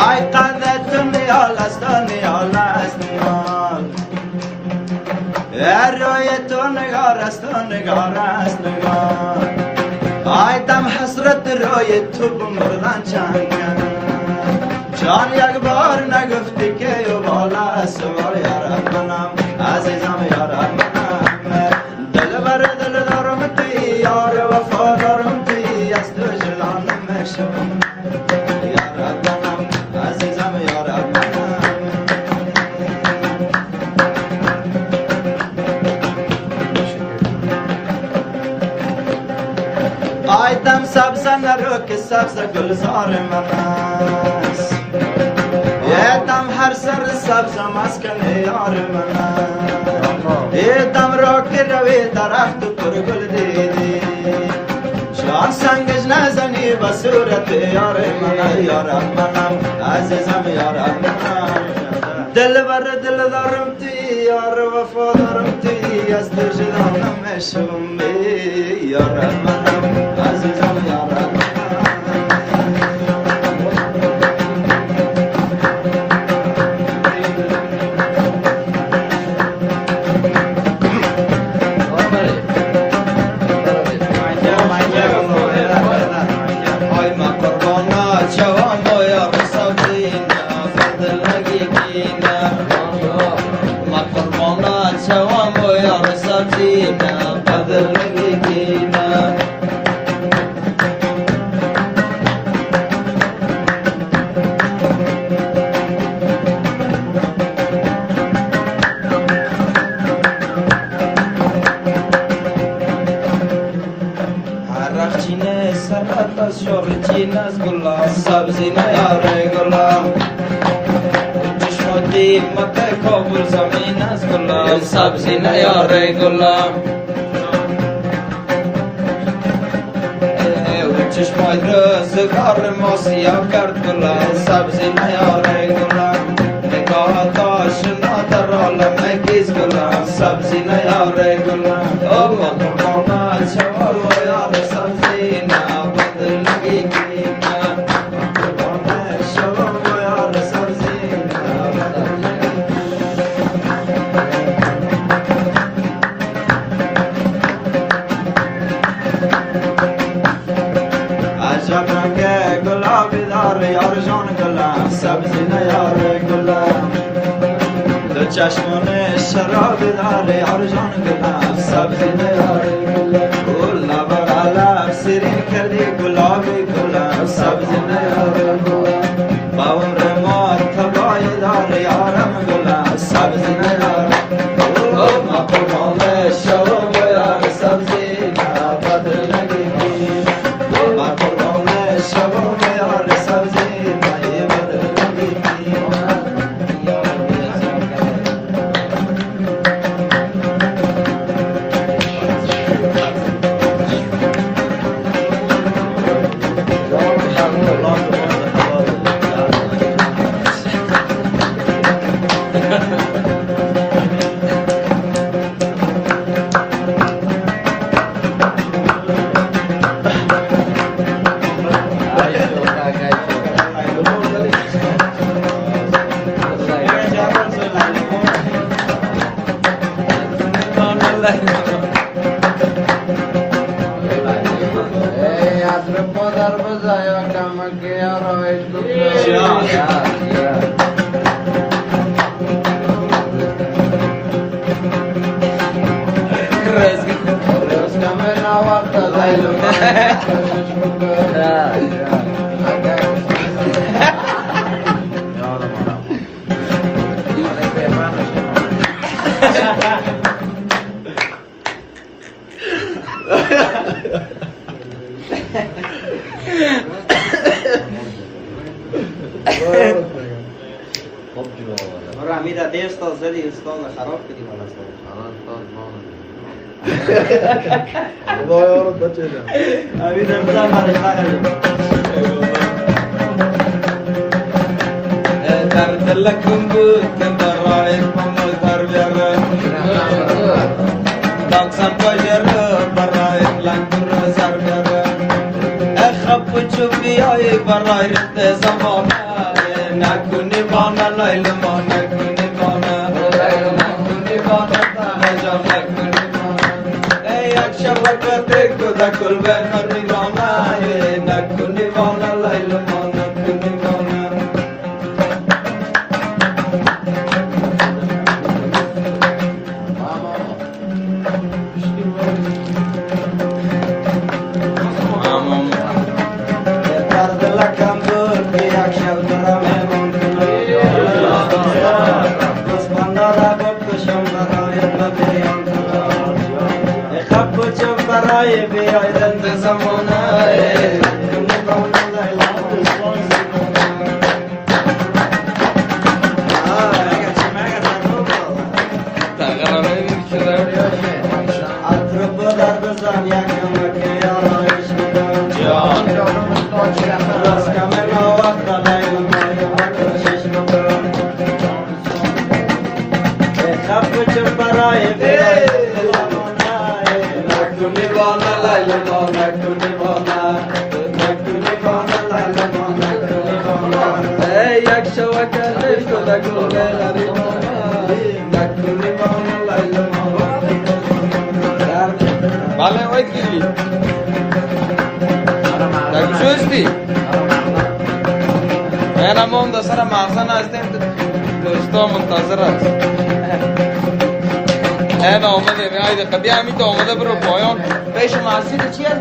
Ay qadetni alastani Erroyetni garastani Ay tam hasret royet tubumdan çangan Can yakbar ne gufti ke yola svar ya Rabbana azizam ya Rabbana Dilbar dildarim ti yar vafadarim ti astujlan meshum Ya Rabbana azizam ya Rabbana Aytam sabza naruk sabza gulzar manas Yetam har sar sabza maskan yar manas Yetam rak ravi daraxt tur gul dedi Shan sangaj nazani basurat yar manas ya Rabbana azizam ya Rabbana Dilbar dildarim ti yar vafadarim ti astujdanam meshum ya Rabbana azizam ya Rabbana China's gula, sabzi na yare gula. Chishmati mate kabul zaminas gula, sabzi na yare gula. Chishmati rozgar masiya kard gula, sabzi na yare gula. Nekahata shna tarala mekiz gula, sabzi na yare gula. Oh makamana chawal yare sabzi na badal lagi. Yar jan gula, sabzi na yar gula. Do chashmone sharab dar yar jan gula, sabzi na yar gula. Gula bagala sirin kardi gulabi gula, sabzi na yar gula. Bawam remat thabay dar yaram gula, sabzi na yar gula. Oh maqamale shalom yar sabzi na badr lagi. Maqamale shalom yar sabzi. میره دیست تا زدی استاد خراب کردی مال استاد خدا یارو بچه جان امید امضا مال در دلکم بود که در رای ممنوع در بیاره دانسان باجر برای لنگر سر بیاره اخب چو بیای برای رفت زمانه نکنی بانه لیل ما نکنی بانه نکنی بانه نجا نکنی بانه ای یک شبکت کده کل به خریبانه نکنی بانه لیل ما نکنی بانه برای بیایدن زمانه اطرب در بزن یکم که آرایش میدم جان راست کمه ما وقت لیل مای وقت شش میدم خب چون برای بیایدن نکنی بانا لیل ما نکنی بانا نکنی بانا لیل ما نکنی بانا ای یک شوکه لیل کده گل لبی نکنی بانا لیل ما بله باید گیری در چوستی این هم هم دسر مغزن هستیم دوستا منتظر است این آمده بیا همین تو آمده برو پایان پیش مسجد چی از